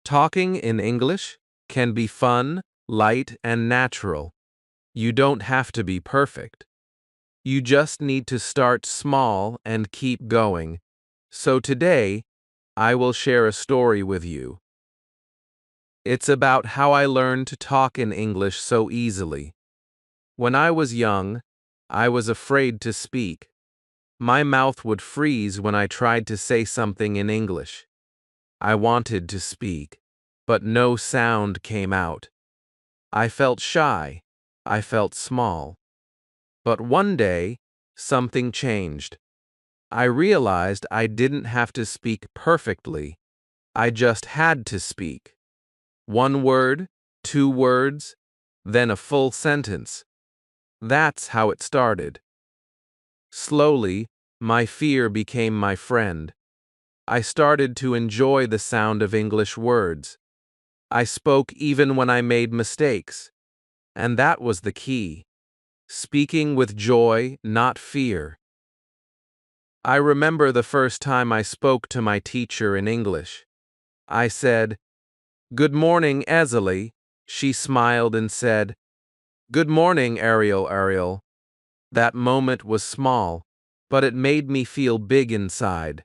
Talking in English can be fun, light, and natural. You don't have to be perfect. You just need to start small and keep going. So today, I will share a story with you. It's about how I learned to talk in English so easily. When I was young, I was afraid to speak. My mouth would freeze when I tried to say something in English. I wanted to speak, but no sound came out. I felt shy. I felt small. But one day, something changed. I realized I didn't have to speak perfectly. I just had to speak. One word, two words, then a full sentence. That's how it started. Slowly, my fear became my friend. I started to enjoy the sound of English words. I spoke even when I made mistakes. And that was the key. Speaking with joy, not fear. I remember the first time I spoke to my teacher in English. I said, "Good morning, Esley." She smiled and said, "Good morning, Ariel." That moment was small, but it made me feel big inside.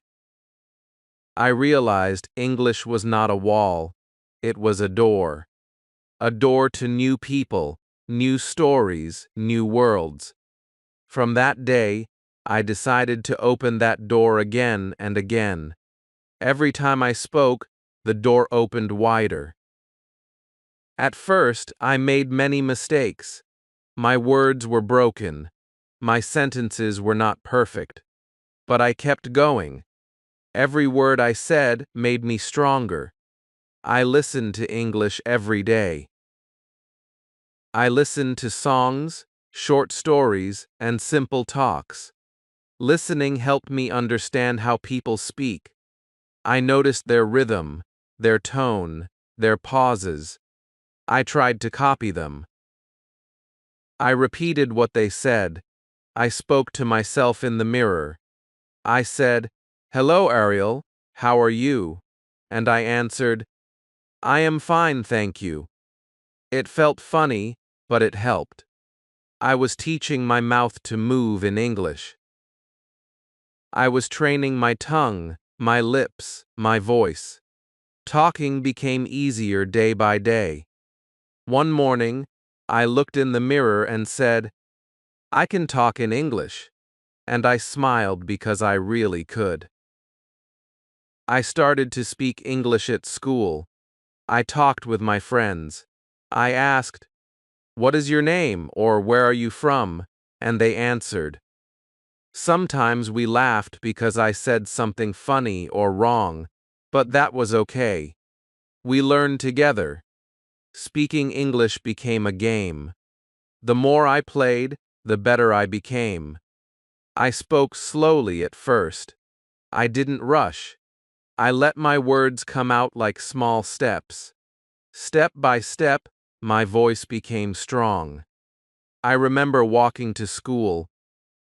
I realized English was not a wall, it was a door. A door to new people, new stories, new worlds. From that day, I decided to open that door again and again. Every time I spoke, the door opened wider. At first, I made many mistakes. My words were broken. My sentences were not perfect. But I kept going. Every word I said made me stronger. I listened to English every day. I listened to songs, short stories, and simple talks. Listening helped me understand how people speak. I noticed their rhythm, their tone, their pauses. I tried to copy them. I repeated what they said. I spoke to myself in the mirror. I said, "Hello, Ariel, how are you?" And I answered, "I am fine, thank you." It felt funny, but it helped. I was teaching my mouth to move in English. I was training my tongue, my lips, my voice. Talking became easier day by day. One morning, I looked in the mirror and said, "I can talk in English." And I smiled because I really could. I started to speak English at school. I talked with my friends. I asked, "What is your name?" or "Where are you from?" And they answered. Sometimes we laughed because I said something funny or wrong, but that was okay. We learned together. Speaking English became a game. The more I played, the better I became. I spoke slowly at first. I didn't rush. I let my words come out like small steps. Step by step, my voice became strong. I remember walking to school,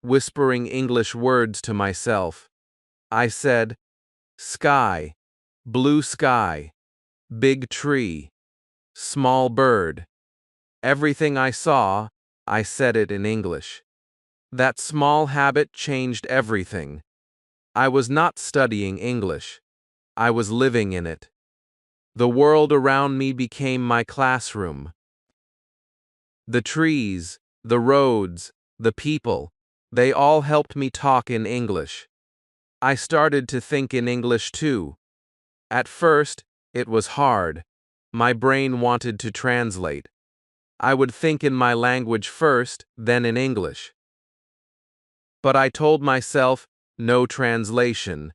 whispering English words to myself. I said, "Sky, blue sky, big tree, small bird." Everything I saw, I said it in English. That small habit changed everything. I was not studying English. I was living in it. The world around me became my classroom. The trees, the roads, the people, they all helped me talk in English. I started to think in English too. At first, it was hard. My brain wanted to translate. I would think in my language first, then in English. But I told myself, no translation,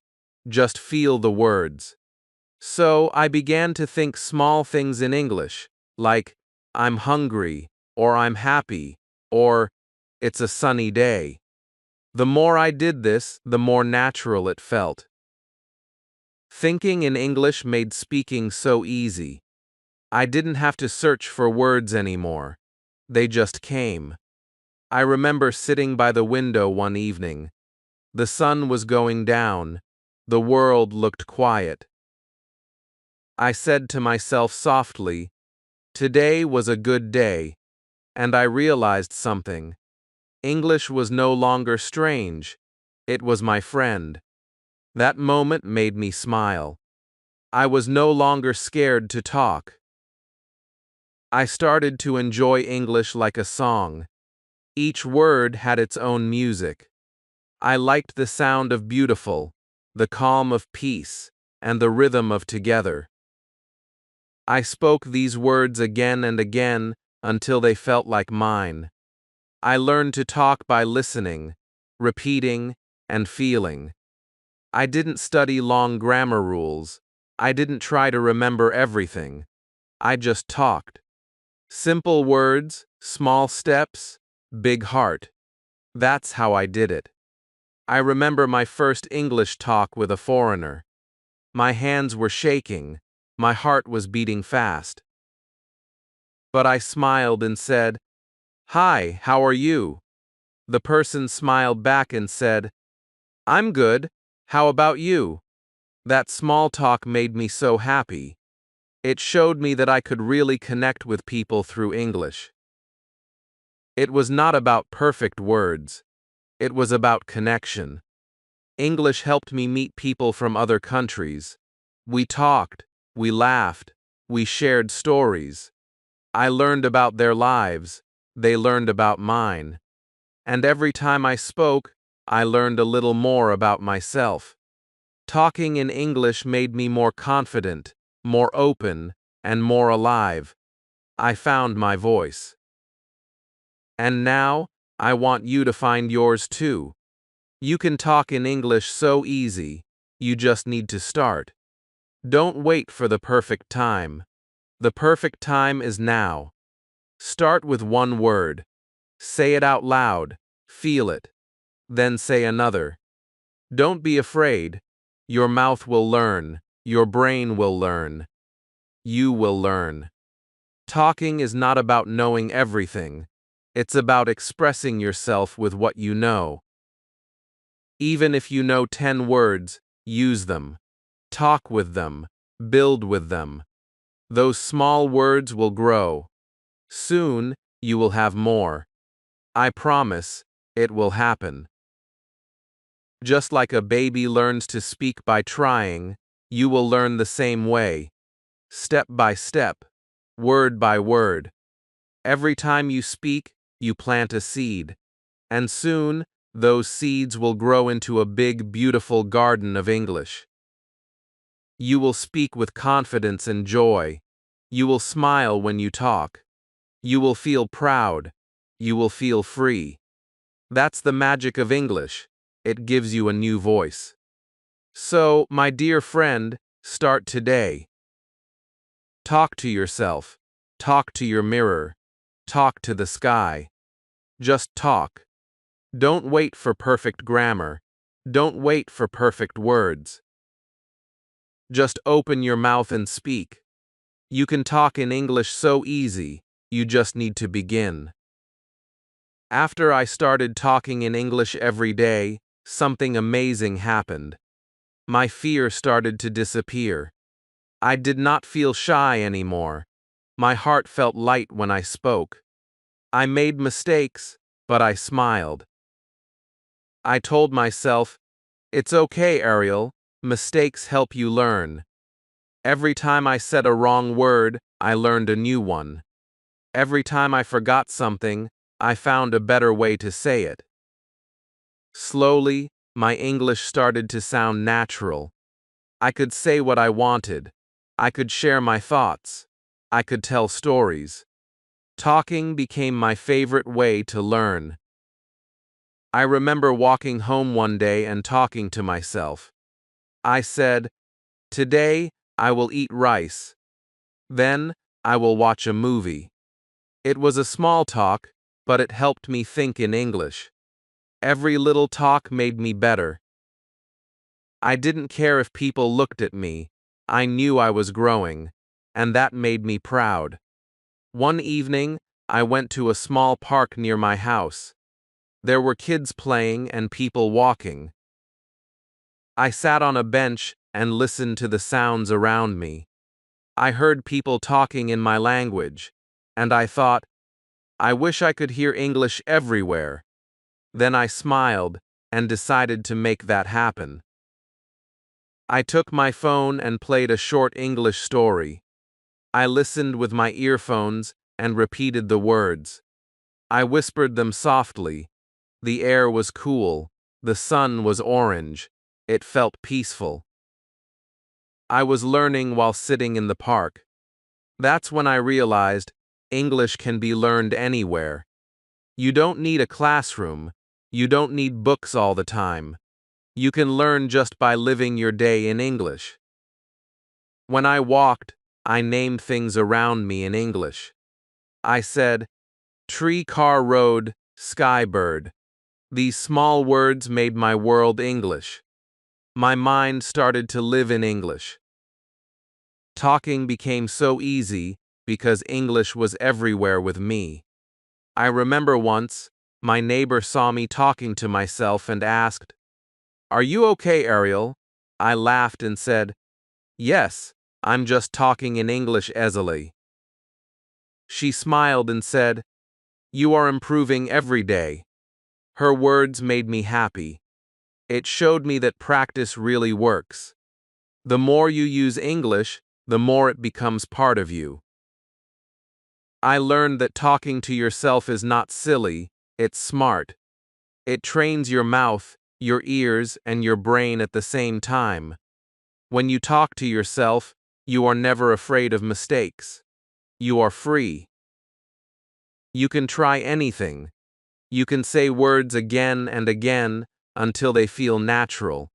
just feel the words. So I began to think small things in English, like, "I'm hungry," or "I'm happy," or "It's a sunny day." The more I did this, the more natural it felt. Thinking in English made speaking so easy. I didn't have to search for words anymore. They just came. I remember sitting by the window one evening. The sun was going down. The world looked quiet. I said to myself softly, "Today was a good day," and I realized something. English was no longer strange. It was my friend. That moment made me smile. I was no longer scared to talk. I started to enjoy English like a song. Each word had its own music. I liked the sound of beautiful, the calm of peace, and the rhythm of together. I spoke these words again and again until they felt like mine. I learned to talk by listening, repeating, and feeling. I didn't study long grammar rules. I didn't try to remember everything. I just talked. Simple words, small steps, big heart. That's how I did it. I remember my first English talk with a foreigner. My hands were shaking. My heart was beating fast. But I smiled and said, "Hi, how are you?" The person smiled back and said, "I'm good. How about you?" That small talk made me so happy. It showed me that I could really connect with people through English. It was not about perfect words. It was about connection. English helped me meet people from other countries. We talked, we laughed, we shared stories. I learned about their lives, they learned about mine. And every time I spoke, I learned a little more about myself. Talking in English made me more confident, more open, and more alive. I found my voice. And now, I want you to find yours too. You can talk in English so easy, you just need to start. Don't wait for the perfect time. The perfect time is now. Start with one word. Say it out loud, feel it. Then say another. Don't be afraid. Your mouth will learn, your brain will learn. You will learn. Talking is not about knowing everything. It's about expressing yourself with what you know. Even if you know 10 words, use them. Talk with them. Build with them. Those small words will grow. Soon, you will have more. I promise, it will happen. Just like a baby learns to speak by trying, you will learn the same way. Step by step, word by word. Every time you speak, you plant a seed. And soon, those seeds will grow into a big, beautiful garden of English. You will speak with confidence and joy. You will smile when you talk. You will feel proud. You will feel free. That's the magic of English. It gives you a new voice. So, my dear friend, start today. Talk to yourself. Talk to your mirror. Talk to the sky. Just talk. Don't wait for perfect grammar. Don't wait for perfect words. Just open your mouth and speak. You can talk in English so easy, you just need to begin. After I started talking in English every day, something amazing happened. My fear started to disappear. I did not feel shy anymore. My heart felt light when I spoke. I made mistakes, but I smiled. I told myself, "It's okay, Ariel, mistakes help you learn." Every time I said a wrong word, I learned a new one. Every time I forgot something, I found a better way to say it. Slowly, my English started to sound natural. I could say what I wanted. I could share my thoughts. I could tell stories. Talking became my favorite way to learn. I remember walking home one day and talking to myself. I said, "Today, I will eat rice. Then, I will watch a movie." It was a small talk, but it helped me think in English. Every little talk made me better. I didn't care if people looked at me. I knew I was growing, and that made me proud. One evening, I went to a small park near my house. There were kids playing and people walking. I sat on a bench and listened to the sounds around me. I heard people talking in my language, and I thought, I wish I could hear English everywhere. Then I smiled and decided to make that happen. I took my phone and played a short English story. I listened with my earphones and repeated the words. I whispered them softly. The air was cool. The sun was orange. It felt peaceful. I was learning while sitting in the park. That's when I realized English can be learned anywhere. You don't need a classroom. You don't need books all the time. You can learn just by living your day in English. When I walked, I named things around me in English. I said, tree, car, road, sky, bird. These small words made my world English. My mind started to live in English. Talking became so easy because English was everywhere with me. I remember once, my neighbor saw me talking to myself and asked, "Are you okay, Ariel?" I laughed and said, "Yes, I'm just talking in English easily." She smiled and said, "You are improving every day." Her words made me happy. It showed me that practice really works. The more you use English, the more it becomes part of you. I learned that talking to yourself is not silly, it's smart. It trains your mouth, your ears, and your brain at the same time. When you talk to yourself, you are never afraid of mistakes. You are free. You can try anything. You can say words again and again until they feel natural.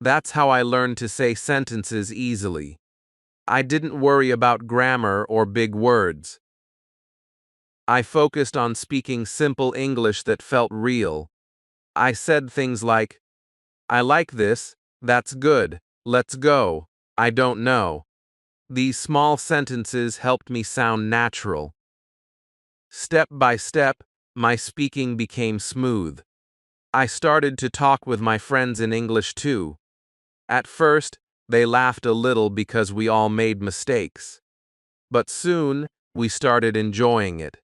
That's how I learned to say sentences easily. I didn't worry about grammar or big words. I focused on speaking simple English that felt real. I said things like, "I like this, that's good, let's go, I don't know." These small sentences helped me sound natural. Step by step, my speaking became smooth. I started to talk with my friends in English too. At first, they laughed a little because we all made mistakes. But soon, we started enjoying it.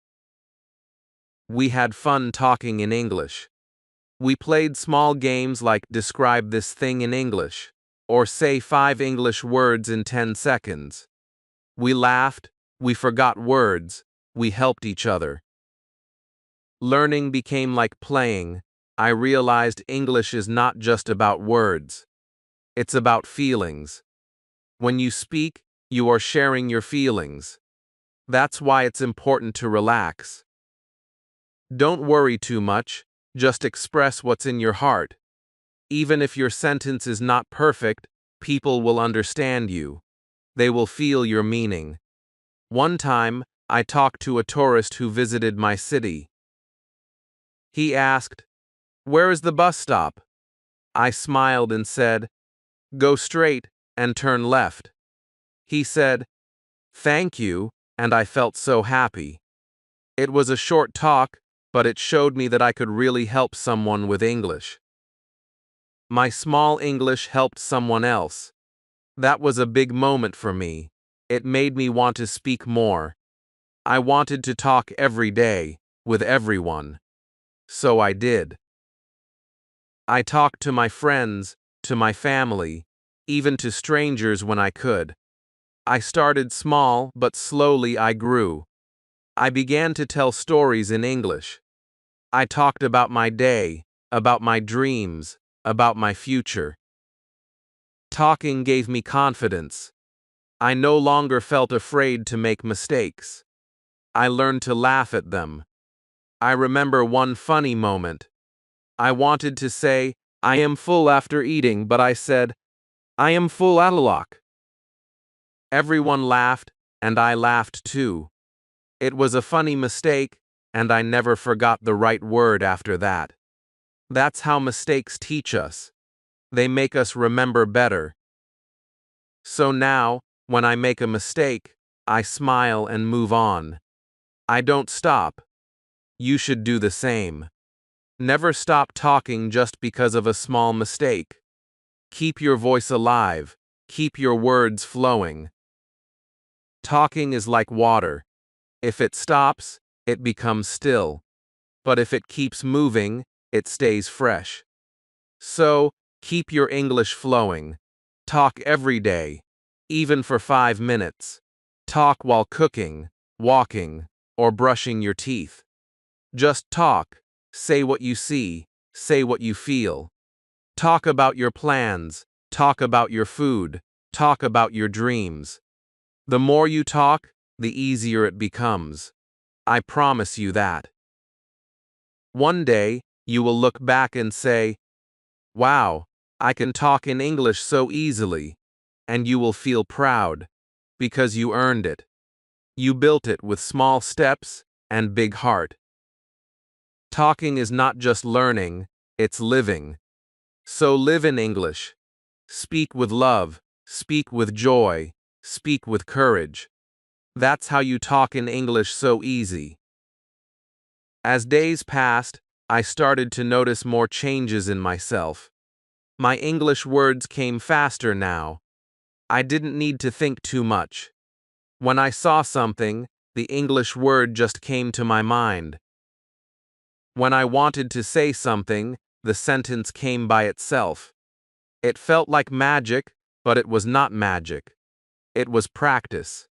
We had fun talking in English. We played small games like describe this thing in English, or say 5 English words in 10 seconds. We laughed, we forgot words, we helped each other. Learning became like playing. I realized English is not just about words. It's about feelings. When you speak, you are sharing your feelings. That's why it's important to relax. Don't worry too much, just express what's in your heart. Even if your sentence is not perfect, people will understand you. They will feel your meaning. One time, I talked to a tourist who visited my city. He asked, "Where is the bus stop?" I smiled and said, "Go straight and turn left." He said, "Thank you," and I felt so happy. It was a short talk, but it showed me that I could really help someone with English. My small English helped someone else. That was a big moment for me. It made me want to speak more. I wanted to talk every day, with everyone. So I did. I talked to my friends, to my family, even to strangers when I could. I started small, but slowly I grew. I began to tell stories in English. I talked about my day, about my dreams, about my future. Talking gave me confidence. I no longer felt afraid to make mistakes. I learned to laugh at them. I remember one funny moment. I wanted to say, "I am full after eating," but I said, "I am full atalak." Everyone laughed, and I laughed too. It was a funny mistake, and I never forgot the right word after that. That's how mistakes teach us. They make us remember better. So now, when I make a mistake, I smile and move on. I don't stop. You should do the same. Never stop talking just because of a small mistake. Keep your voice alive. Keep your words flowing. Talking is like water. If it stops, it becomes still. But if it keeps moving, it stays fresh. So, keep your English flowing. Talk every day, even for 5 minutes. Talk while cooking, walking, or brushing your teeth. Just talk. Say what you see. Say what you feel. Talk about your plans. Talk about your food. Talk about your dreams. The more you talk, the easier it becomes. I promise you that. One day, you will look back and say, "Wow, I can talk in English so easily." And you will feel proud, because you earned it. You built it with small steps and big heart. Talking is not just learning, it's living. So live in English. Speak with love, speak with joy, speak with courage. That's how you talk in English so easy. As days passed, I started to notice more changes in myself. My English words came faster now. I didn't need to think too much. When I saw something, the English word just came to my mind. When I wanted to say something, the sentence came by itself. It felt like magic, but it was not magic. It was practice.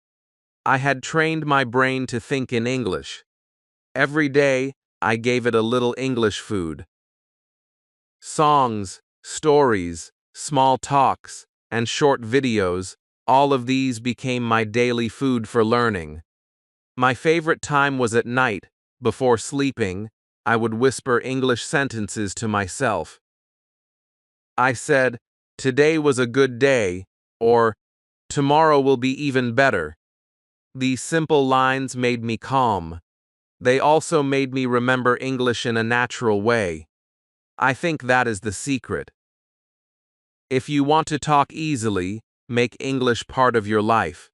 I had trained my brain to think in English. Every day, I gave it a little English food. Songs, stories, small talks, and short videos, all of these became my daily food for learning. My favorite time was at night. Before sleeping, I would whisper English sentences to myself. I said, "Today was a good day," or "Tomorrow will be even better." These simple lines made me calm. They also made me remember English in a natural way. I think that is the secret. If you want to talk easily, make English part of your life.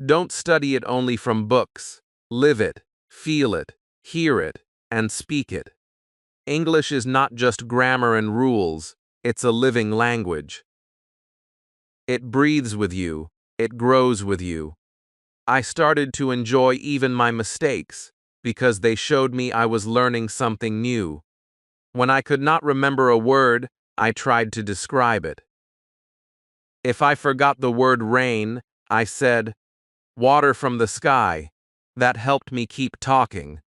Don't study it only from books. Live it, feel it, hear it, and speak it. English is not just grammar and rules, it's a living language. It breathes with you, it grows with you. I started to enjoy even my mistakes, because they showed me I was learning something new. When I could not remember a word, I tried to describe it. If I forgot the word rain, I said, "Water from the sky." That helped me keep talking.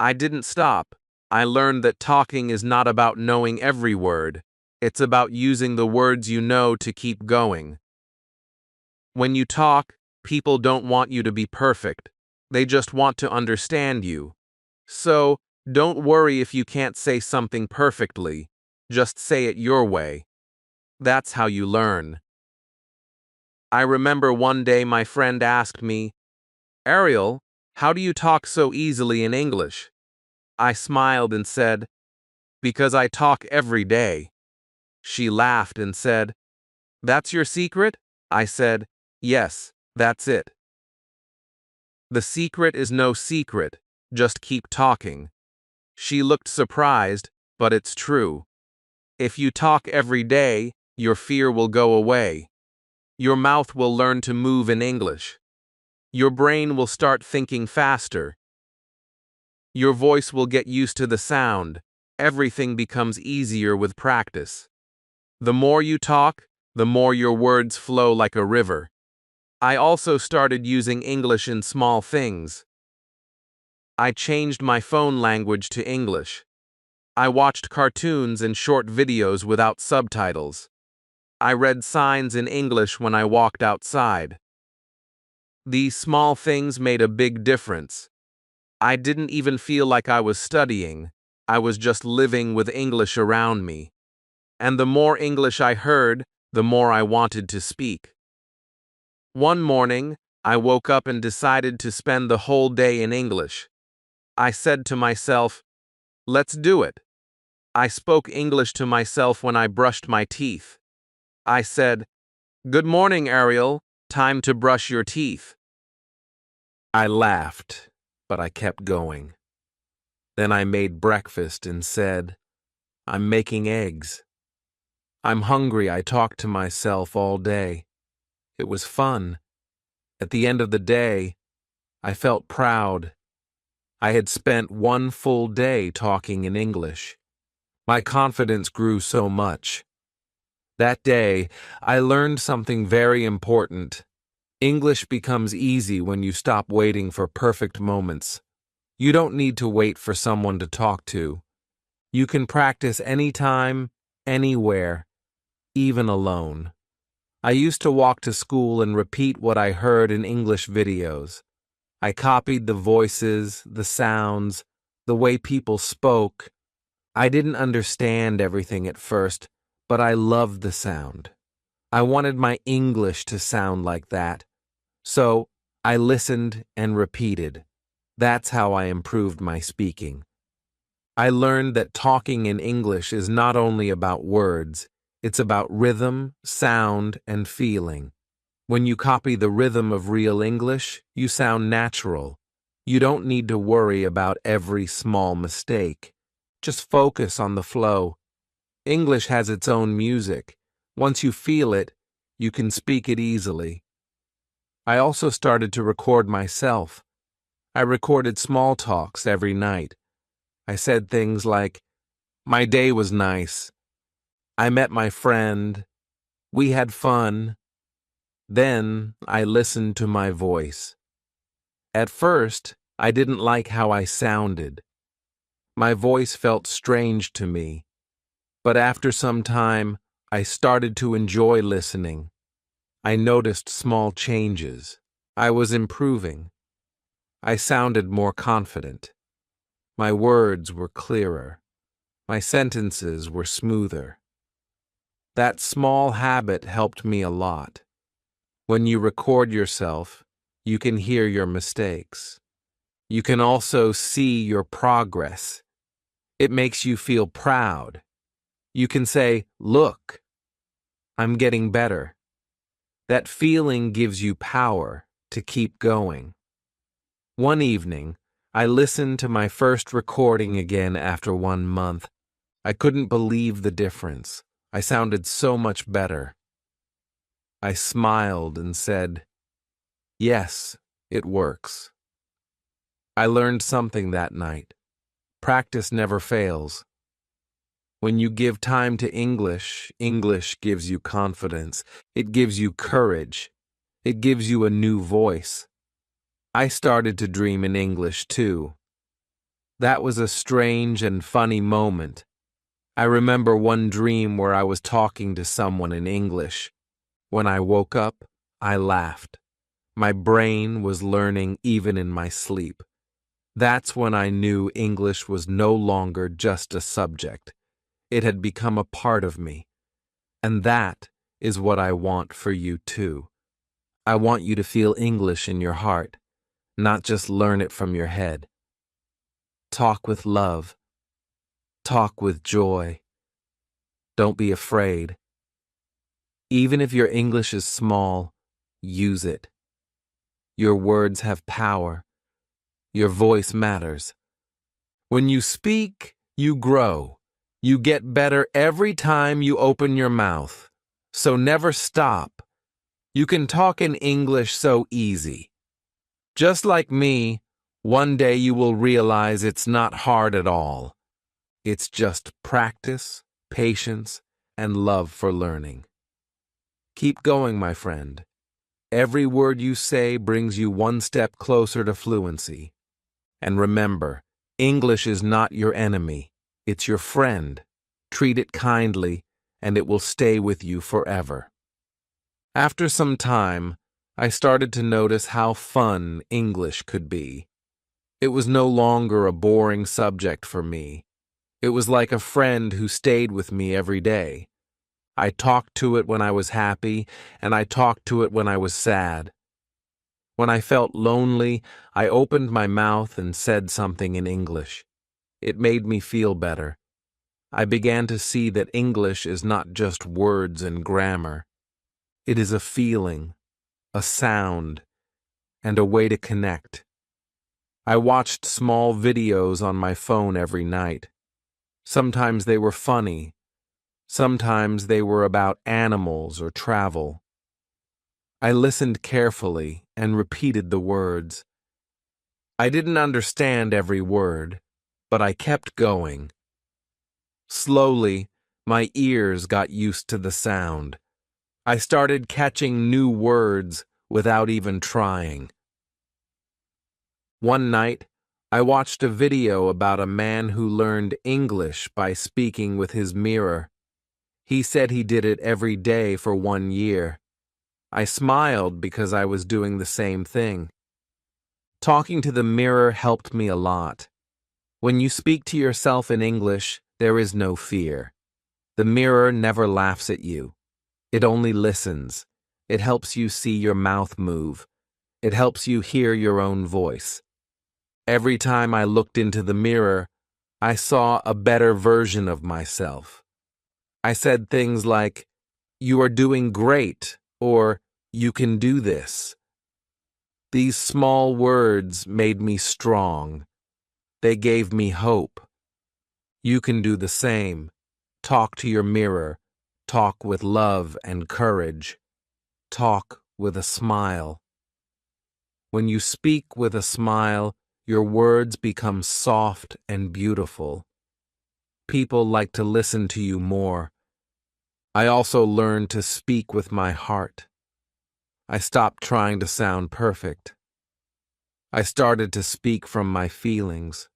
I didn't stop. I learned that talking is not about knowing every word. It's about using the words you know to keep going. When you talk, people don't want you to be perfect. They just want to understand you. So, don't worry if you can't say something perfectly. Just say it your way. That's how you learn. I remember one day my friend asked me, "Ariel, how do you talk so easily in English?" I smiled and said, "Because I talk every day." She laughed and said, "That's your secret?" I said, "Yes, that's it." The secret is no secret, just keep talking. She looked surprised, but it's true. If you talk every day, your fear will go away. Your mouth will learn to move in English. Your brain will start thinking faster. Your voice will get used to the sound. Everything becomes easier with practice. The more you talk, the more your words flow like a river. I also started using English in small things. I changed my phone language to English. I watched cartoons and short videos without subtitles. I read signs in English when I walked outside. These small things made a big difference. I didn't even feel like I was studying. I was just living with English around me. And the more English I heard, the more I wanted to speak. One morning, I woke up and decided to spend the whole day in English. I said to myself, "Let's do it." I spoke English to myself when I brushed my teeth. I said, "Good morning, Ariel. Time to brush your teeth." I laughed, but I kept going. Then I made breakfast and said, "I'm making eggs." "I'm hungry," I talked to myself all day. It was fun. At the end of the day, I felt proud. I had spent one full day talking in English. My confidence grew so much. That day, I learned something very important. English becomes easy when you stop waiting for perfect moments. You don't need to wait for someone to talk to. You can practice anytime, anywhere, even alone. I used to walk to school and repeat what I heard in English videos. I copied the voices, the sounds, the way people spoke. I didn't understand everything at first, but I loved the sound. I wanted my English to sound like that. So I listened and repeated. That's how I improved my speaking. I learned that talking in English is not only about words, it's about rhythm, sound, and feeling. When you copy the rhythm of real English, you sound natural. You don't need to worry about every small mistake. Just focus on the flow. English has its own music. Once you feel it, you can speak it easily. I also started to record myself. I recorded small talks every night. I said things like, "My day was nice. I met my friend. We had fun." Then I listened to my voice. At first, I didn't like how I sounded. My voice felt strange to me. But after some time, I started to enjoy listening. I noticed small changes. I was improving. I sounded more confident. My words were clearer. My sentences were smoother. That small habit helped me a lot. When you record yourself, you can hear your mistakes. You can also see your progress. It makes you feel proud. You can say, "Look, I'm getting better." That feeling gives you power to keep going. One evening, I listened to my first recording again after 1 month. I couldn't believe the difference. I sounded so much better. I smiled and said, "Yes, it works." I learned something that night. Practice never fails. When you give time to English, English gives you confidence. It gives you courage. It gives you a new voice. I started to dream in English too. That was a strange and funny moment. I remember one dream where I was talking to someone in English. When I woke up, I laughed. My brain was learning even in my sleep. That's when I knew English was no longer just a subject. It had become a part of me. And that is what I want for you too. I want you to feel English in your heart, not just learn it from your head. Talk with love. Talk with joy. Don't be afraid. Even if your English is small, use it. Your words have power. Your voice matters. When you speak, you grow. You get better every time you open your mouth. So never stop. You can talk in English so easy. Just like me, one day you will realize it's not hard at all. It's just practice, patience, and love for learning. Keep going, my friend. Every word you say brings you one step closer to fluency. And remember, English is not your enemy. It's your friend. Treat it kindly, and it will stay with you forever. After some time, I started to notice how fun English could be. It was no longer a boring subject for me. It was like a friend who stayed with me every day. I talked to it when I was happy, and I talked to it when I was sad. When I felt lonely, I opened my mouth and said something in English. It made me feel better. I began to see that English is not just words and grammar. It is a feeling, a sound, and a way to connect. I watched small videos on my phone every night. Sometimes they were funny. Sometimes they were about animals or travel. I listened carefully and repeated the words. I didn't understand every word, but I kept going. Slowly, my ears got used to the sound. I started catching new words without even trying. One night, I watched a video about a man who learned English by speaking with his mirror. He said he did it every day for 1 year. I smiled because I was doing the same thing. Talking to the mirror helped me a lot. When you speak to yourself in English, there is no fear. The mirror never laughs at you. It only listens. It helps you see your mouth move. It helps you hear your own voice. Every time I looked into the mirror, I saw a better version of myself. I said things like, "You are doing great," or "You can do this." These small words made me strong. They gave me hope. You can do the same. Talk to your mirror. Talk with love and courage. Talk with a smile. When you speak with a smile, your words become soft and beautiful. People like to listen to you more. I also learned to speak with my heart. I stopped trying to sound perfect. I started to speak from my feelings.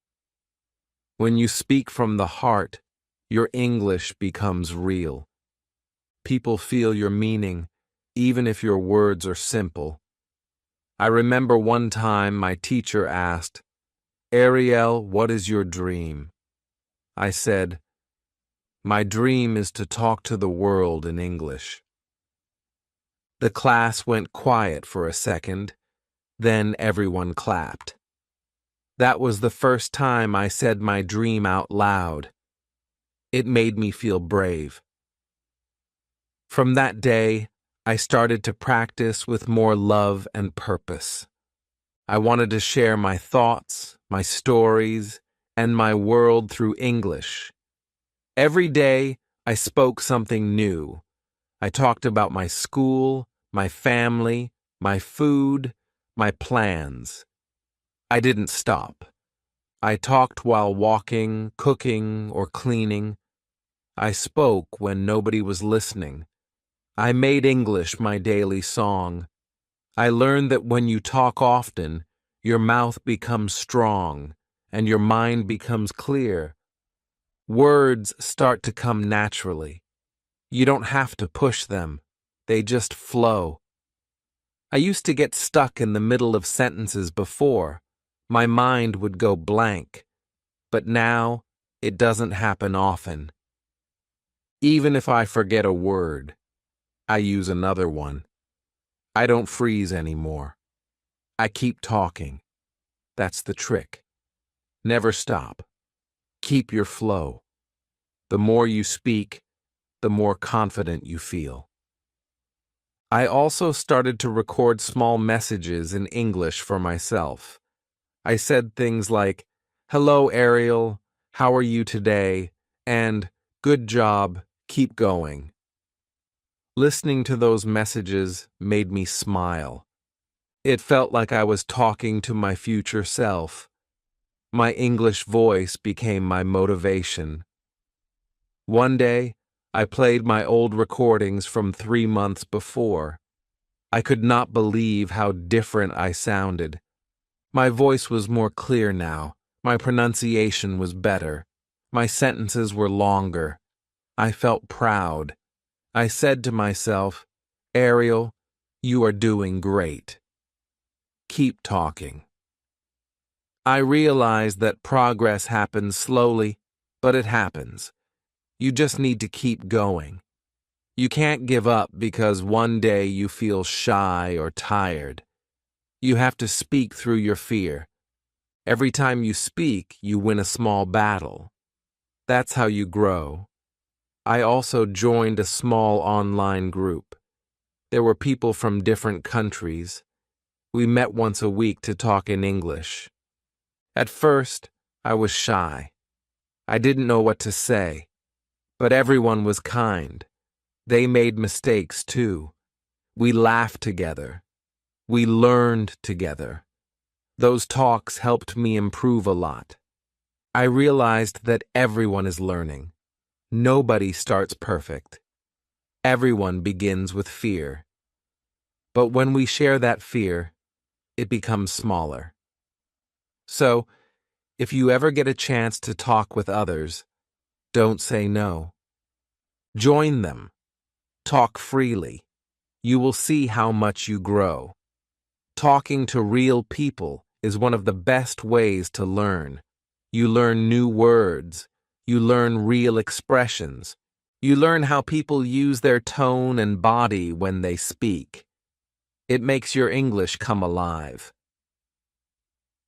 When you speak from the heart, your English becomes real. People feel your meaning, even if your words are simple. I remember one time my teacher asked, "Ariel, what is your dream?" I said, "My dream is to talk to the world in English." The class went quiet for a second, then everyone clapped. That was the first time I said my dream out loud. It made me feel brave. From that day, I started to practice with more love and purpose. I wanted to share my thoughts, my stories, and my world through English. Every day, I spoke something new. I talked about my school, my family, my food, my plans. I didn't stop. I talked while walking, cooking, or cleaning. I spoke when nobody was listening. I made English my daily song. I learned that when you talk often, your mouth becomes strong and your mind becomes clear. Words start to come naturally. You don't have to push them. They just flow. I used to get stuck in the middle of sentences before. My mind would go blank. But now, it doesn't happen often. Even if I forget a word, I use another one. I don't freeze anymore. I keep talking. That's the trick. Never stop. Keep your flow. The more you speak, the more confident you feel. I also started to record small messages in English for myself. I said things like, "Hello, Ariel. How are you today?" and "Good job. Keep going." Listening to those messages made me smile. It felt like I was talking to my future self. My English voice became my motivation. One day, I played my old recordings from 3 months before. I could not believe how different I sounded. My voice was more clear now. My pronunciation was better. My sentences were longer. I felt proud. I said to myself, "Ariel, you are doing great. Keep talking." I realized that progress happens slowly, but it happens. You just need to keep going. You can't give up because one day you feel shy or tired. You have to speak through your fear. Every time you speak, you win a small battle. That's how you grow. I also joined a small online group. There were people from different countries. We met once a week to talk in English. At first, I was shy. I didn't know what to say, but everyone was kind. They made mistakes too. We laughed together. We learned together. Those talks helped me improve a lot. I realized that everyone is learning. Nobody starts perfect. Everyone begins with fear. But when we share that fear, it becomes smaller. So, if you ever get a chance to talk with others, don't say no. Join them. Talk freely. You will see how much you grow. Talking to real people is one of the best ways to learn. You learn new words. You learn real expressions. You learn how people use their tone and body when they speak. It makes your English come alive.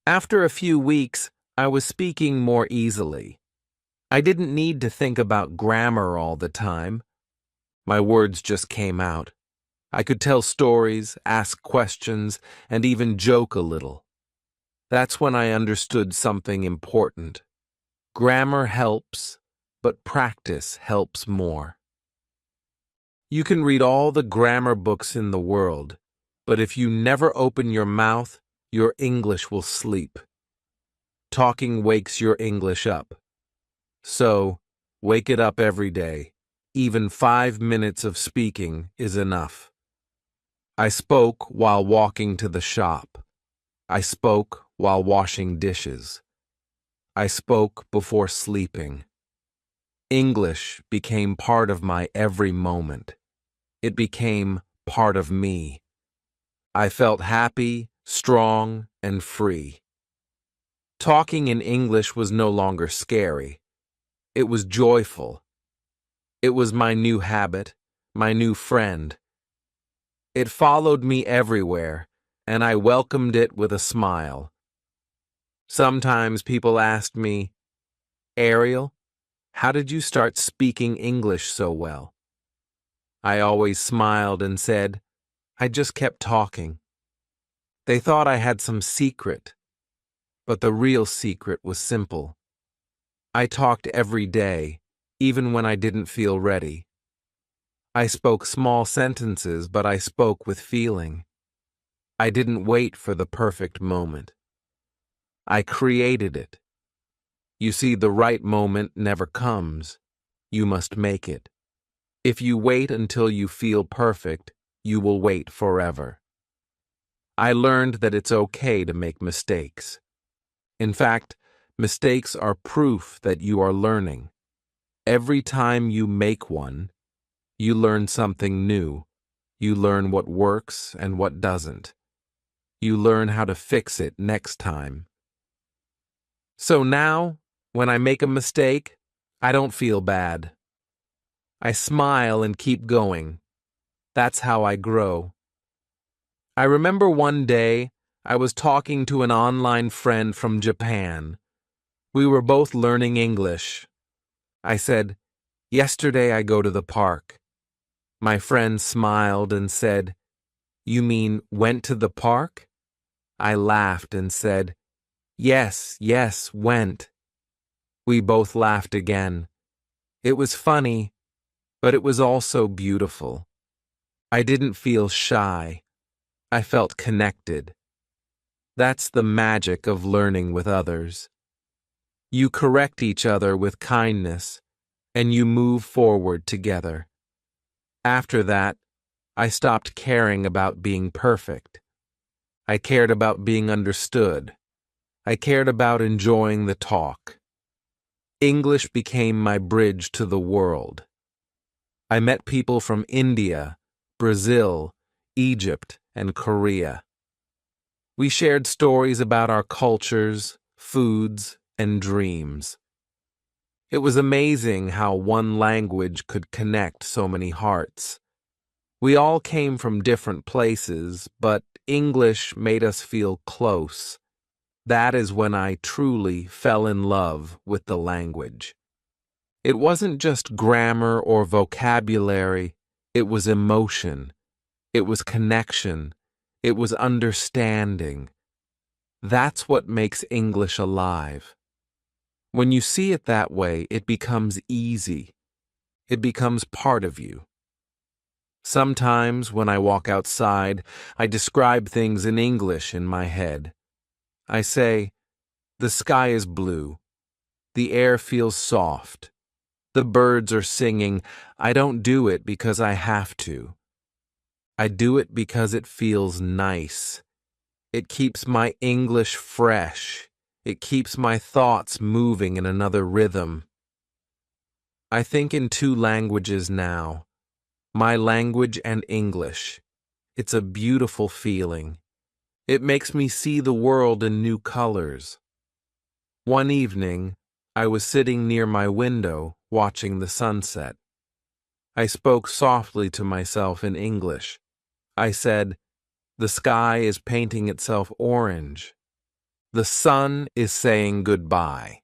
After a few weeks, I was speaking more easily. I didn't need to think about grammar all the time. My words just came out. I could tell stories, ask questions, and even joke a little. That's when I understood something important. Grammar helps, but practice helps more. You can read all the grammar books in the world, but if you never open your mouth, your English will sleep. Talking wakes your English up. So, wake it up every day. Even 5 minutes of speaking is enough. I spoke while walking to the shop. I spoke while washing dishes. I spoke before sleeping. English became part of my every moment. It became part of me. I felt happy, strong, and free. Talking in English was no longer scary. It was joyful. It was my new habit, my new friend. It followed me everywhere, and I welcomed it with a smile. Sometimes people asked me, "Ariel, how did you start speaking English so well?" I always smiled and said, "I just kept talking." They thought I had some secret, but the real secret was simple. I talked every day, even when I didn't feel ready. I spoke small sentences, but I spoke with feeling. I didn't wait for the perfect moment. I created it. You see, the right moment never comes. You must make it. If you wait until you feel perfect, you will wait forever. I learned that it's okay to make mistakes. In fact, mistakes are proof that you are learning. Every time you make one, you learn something new. You learn what works and what doesn't. You learn how to fix it next time. So now, when I make a mistake, I don't feel bad. I smile and keep going. That's how I grow. I remember one day I was talking to an online friend from Japan. We were both learning English. I said, "Yesterday I go to the park." My friend smiled and said, "You mean went to the park?" I laughed and said, Yes, went." We both laughed again. It was funny, but it was also beautiful. I didn't feel shy. I felt connected. That's the magic of learning with others. You correct each other with kindness, and you move forward together. After that, I stopped caring about being perfect. I cared about being understood. I cared about enjoying the talk. English became my bridge to the world. I met people from India, Brazil, Egypt, and Korea. We shared stories about our cultures, foods, and dreams. It was amazing how one language could connect so many hearts. We all came from different places, but English made us feel close. That is when I truly fell in love with the language. It wasn't just grammar or vocabulary, it was emotion. It was connection. It was understanding. That's what makes English alive. When you see it that way, it becomes easy. It becomes part of you. Sometimes when I walk outside, I describe things in English in my head. I say, the sky is blue. The air feels soft. The birds are singing. I don't do it because I have to. I do it because it feels nice. It keeps my English fresh. It keeps my thoughts moving in another rhythm. I think in two languages now, my language and English. It's a beautiful feeling. It makes me see the world in new colors. One evening, I was sitting near my window watching the sunset. I spoke softly to myself in English. I said, "The sky is painting itself orange. The sun is saying goodbye."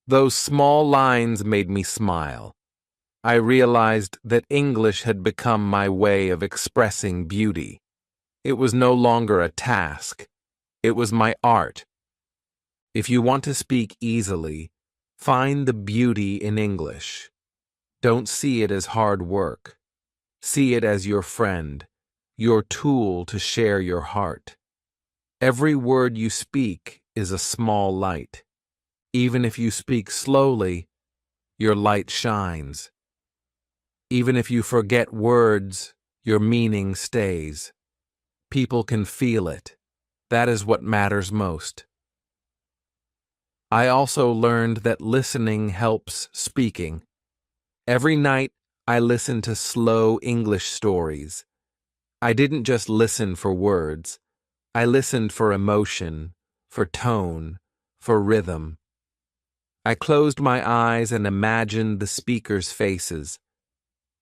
Those small lines made me smile. I realized that English had become my way of expressing beauty. It was no longer a task. It was my art. If you want to speak easily, find the beauty in English. Don't see it as hard work. See it as your friend, your tool to share your heart. Every word you speak is a small light. Even if you speak slowly, your light shines. Even if you forget words, your meaning stays. People can feel it. That is what matters most. I also learned that listening helps speaking. Every night, I listened to slow English stories. I didn't just listen for words. I listened for emotion, for tone, for rhythm. I closed my eyes and imagined the speakers' faces.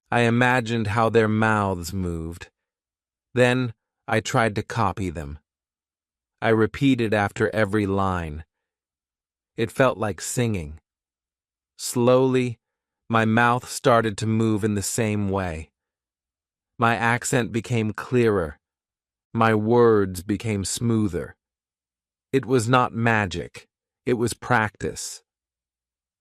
I imagined how their mouths moved. Then I tried to copy them. I repeated after every line. It felt like singing. Slowly, my mouth started to move in the same way. My accent became clearer. My words became smoother. It was not magic. It was practice.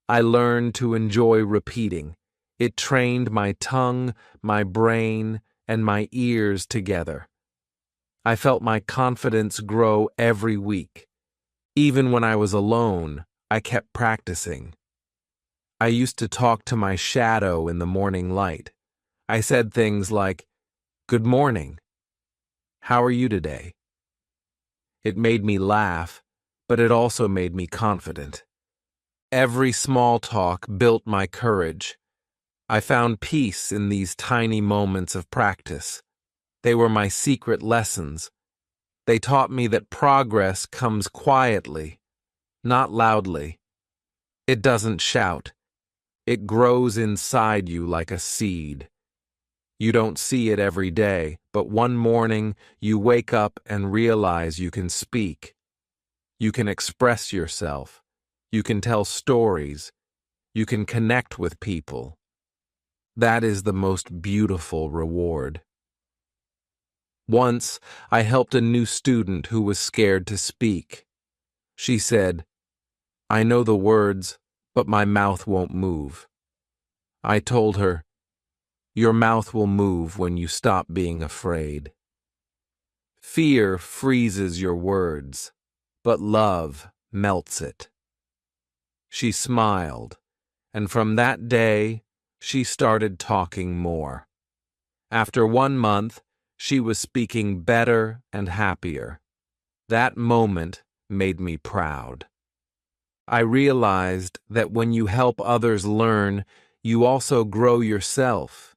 I learned to enjoy repeating. It trained my tongue, my brain, and my ears together. I felt my confidence grow every week. Even when I was alone, I kept practicing. I used to talk to my shadow in the morning light. I said things like, "Good morning. How are you today?" It made me laugh, but it also made me confident. Every small talk built my courage. I found peace in these tiny moments of practice. They were my secret lessons. They taught me that progress comes quietly, not loudly. It doesn't shout. It grows inside you like a seed. You don't see it every day, but one morning you wake up and realize you can speak. You can express yourself. You can tell stories. You can connect with people. That is the most beautiful reward. Once, I helped a new student who was scared to speak. She said, "I know the words, but my mouth won't move." I told her, "Your mouth will move when you stop being afraid." Fear freezes your words, but love melts it. She smiled, and from that day, she started talking more. After 1 month, she was speaking better and happier. That moment made me proud. I realized that when you help others learn, you also grow yourself.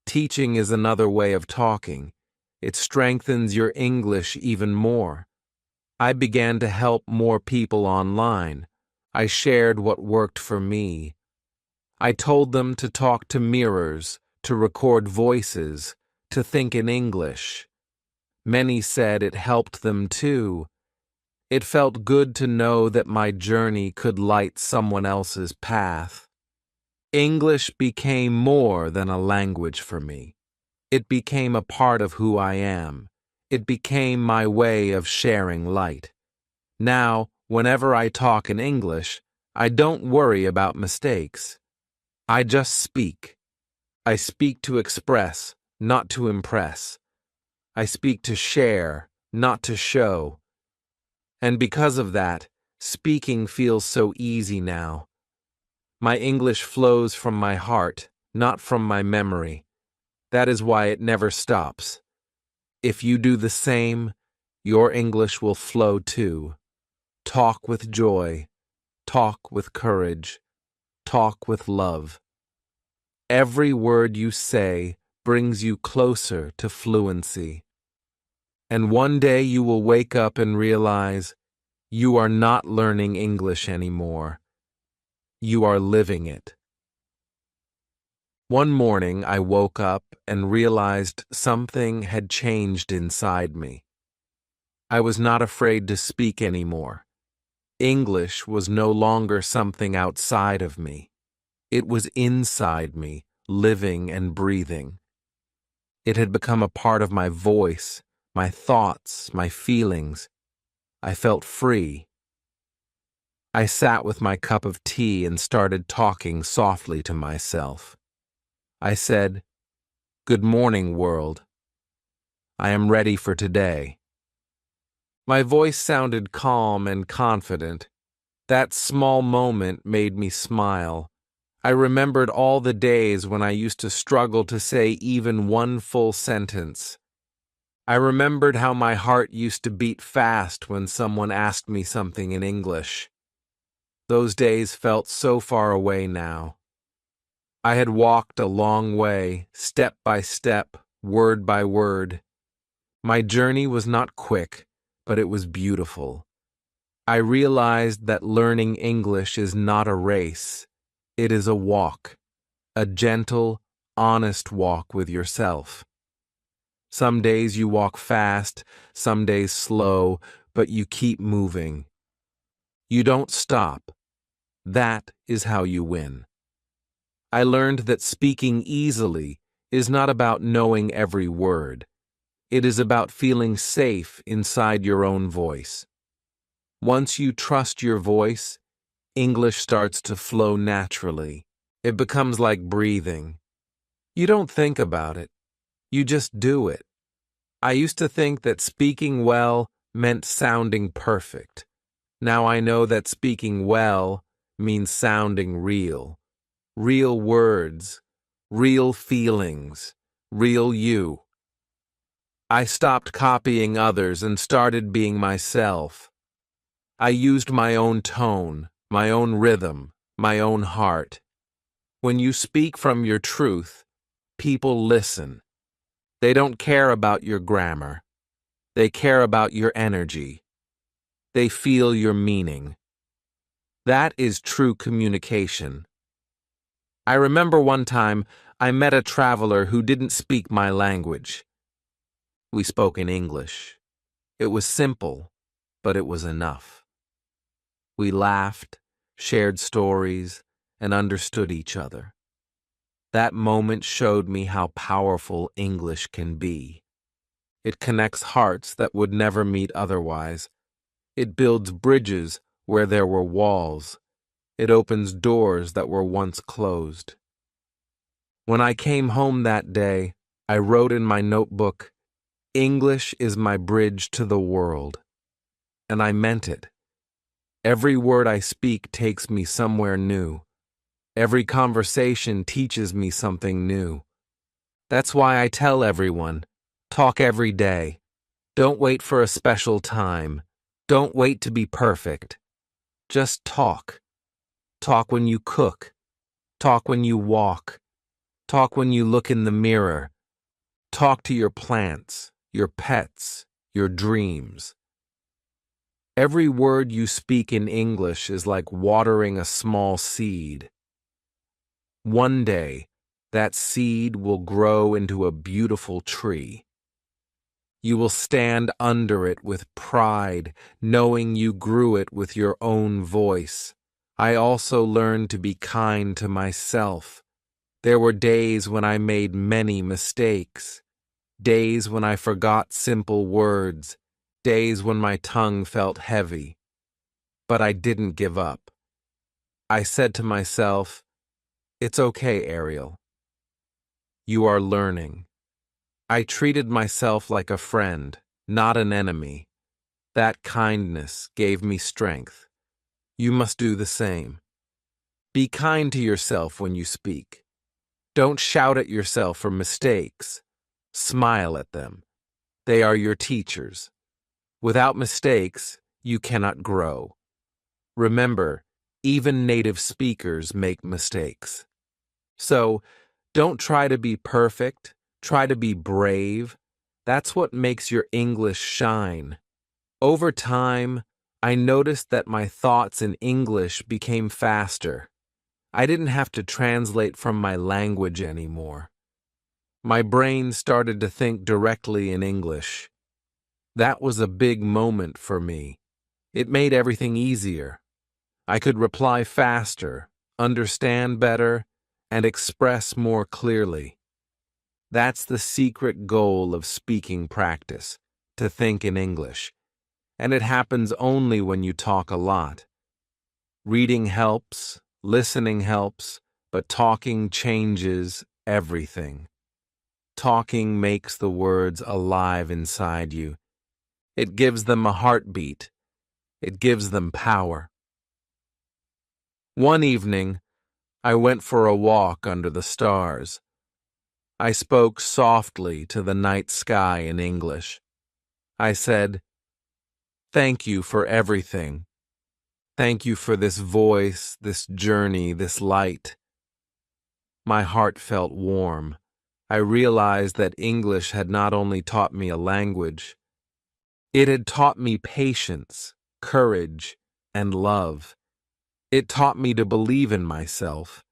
Teaching is another way of talking. It strengthens your English even more. I began to help more people online. I shared what worked for me. I told them to talk to mirrors, to record voices, to think in English. Many said it helped them too. It felt good to know that my journey could light someone else's path. English became more than a language for me. It became a part of who I am. It became my way of sharing light. Now, whenever I talk in English, I don't worry about mistakes. I just speak. I speak to express, not to impress. I speak to share, not to show. And because of that, speaking feels so easy now. My English flows from my heart, not from my memory. That is why it never stops. If you do the same, your English will flow too. Talk with joy. Talk with courage. Talk with love. Every word you say brings you closer to fluency. And one day you will wake up and realize you are not learning English anymore. You are living it. One morning I woke up and realized something had changed inside me. I was not afraid to speak anymore. English was no longer something outside of me. It was inside me, living and breathing. It had become a part of my voice, my thoughts, my feelings. I felt free. I sat with my cup of tea and started talking softly to myself. I said, "Good morning, world. I am ready for today." My voice sounded calm and confident. That small moment made me smile. I remembered all the days when I used to struggle to say even one full sentence. I remembered how my heart used to beat fast when someone asked me something in English. Those days felt so far away now. I had walked a long way, step by step, word by word. My journey was not quick, but it was beautiful. I realized that learning English is not a race. It is a walk, a gentle, honest walk with yourself. Some days you walk fast, some days slow, but you keep moving. You don't stop. That is how you win. I learned that speaking easily is not about knowing every word. It is about feeling safe inside your own voice. Once you trust your voice, English starts to flow naturally. It becomes like breathing. You don't think about it. You just do it. I used to think that speaking well meant sounding perfect. Now I know that speaking well means sounding real. Real words, real feelings, real you. I stopped copying others and started being myself. I used my own tone, my own rhythm, my own heart. When you speak from your truth, people listen. They don't care about your grammar. They care about your energy. They feel your meaning. That is true communication. I remember one time I met a traveler who didn't speak my language. We spoke in English. It was simple, but it was enough. We laughed, shared stories, and understood each other. That moment showed me how powerful English can be. It connects hearts that would never meet otherwise. It builds bridges where there were walls. It opens doors that were once closed. When I came home that day, I wrote in my notebook, "English is my bridge to the world." And I meant it. Every word I speak takes me somewhere new. Every conversation teaches me something new. That's why I tell everyone, talk every day. Don't wait for a special time. Don't wait to be perfect. Just talk. Talk when you cook. Talk when you walk. Talk when you look in the mirror. Talk to your plants, your pets, your dreams. Every word you speak in English is like watering a small seed. One day, that seed will grow into a beautiful tree. You will stand under it with pride, knowing you grew it with your own voice. I also learned to be kind to myself. There were days when I made many mistakes. Days when I forgot simple words. Days when my tongue felt heavy. But I didn't give up. I said to myself, "It's okay, Ariel. You are learning. I treated myself like a friend, not an enemy. That kindness gave me strength. You must do the same. Be kind to yourself when you speak. Don't shout at yourself for mistakes. Smile at them. They are your teachers. Without mistakes, you cannot grow. Remember, even native speakers make mistakes. So, don't try to be perfect. Try to be brave. That's what makes your English shine. Over time, I noticed that my thoughts in English became faster. I didn't have to translate from my language anymore. My brain started to think directly in English. That was a big moment for me. It made everything easier. I could reply faster, understand better, and express more clearly. That's the secret goal of speaking practice, to think in English. And it happens only when you talk a lot. Reading helps, listening helps, but talking changes everything. Talking makes the words alive inside you. It gives them a heartbeat. It gives them power. One evening, I went for a walk under the stars. I spoke softly to the night sky in English. I said, "Thank you for everything. Thank you for this voice, this journey, this light." My heart felt warm. I realized that English had not only taught me a language, it had taught me patience, courage, and love. It taught me to believe in myself.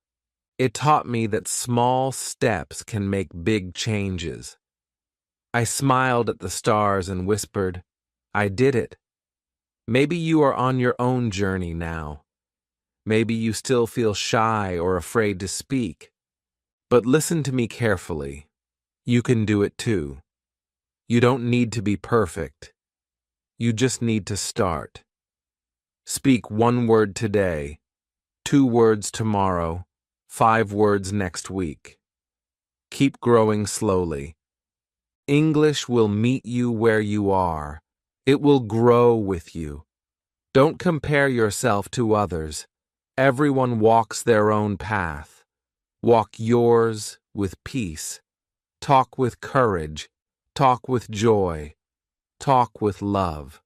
It taught me that small steps can make big changes. I smiled at the stars and whispered, "I did it." Maybe you are on your own journey now. Maybe you still feel shy or afraid to speak. But listen to me carefully. You can do it too. You don't need to be perfect. You just need to start. Speak one word today, 2 words tomorrow, 5 words next week. Keep growing slowly. English will meet you where you are. It will grow with you. Don't compare yourself to others. Everyone walks their own path. Walk yours with peace. Talk with courage. Talk with joy. Talk with love.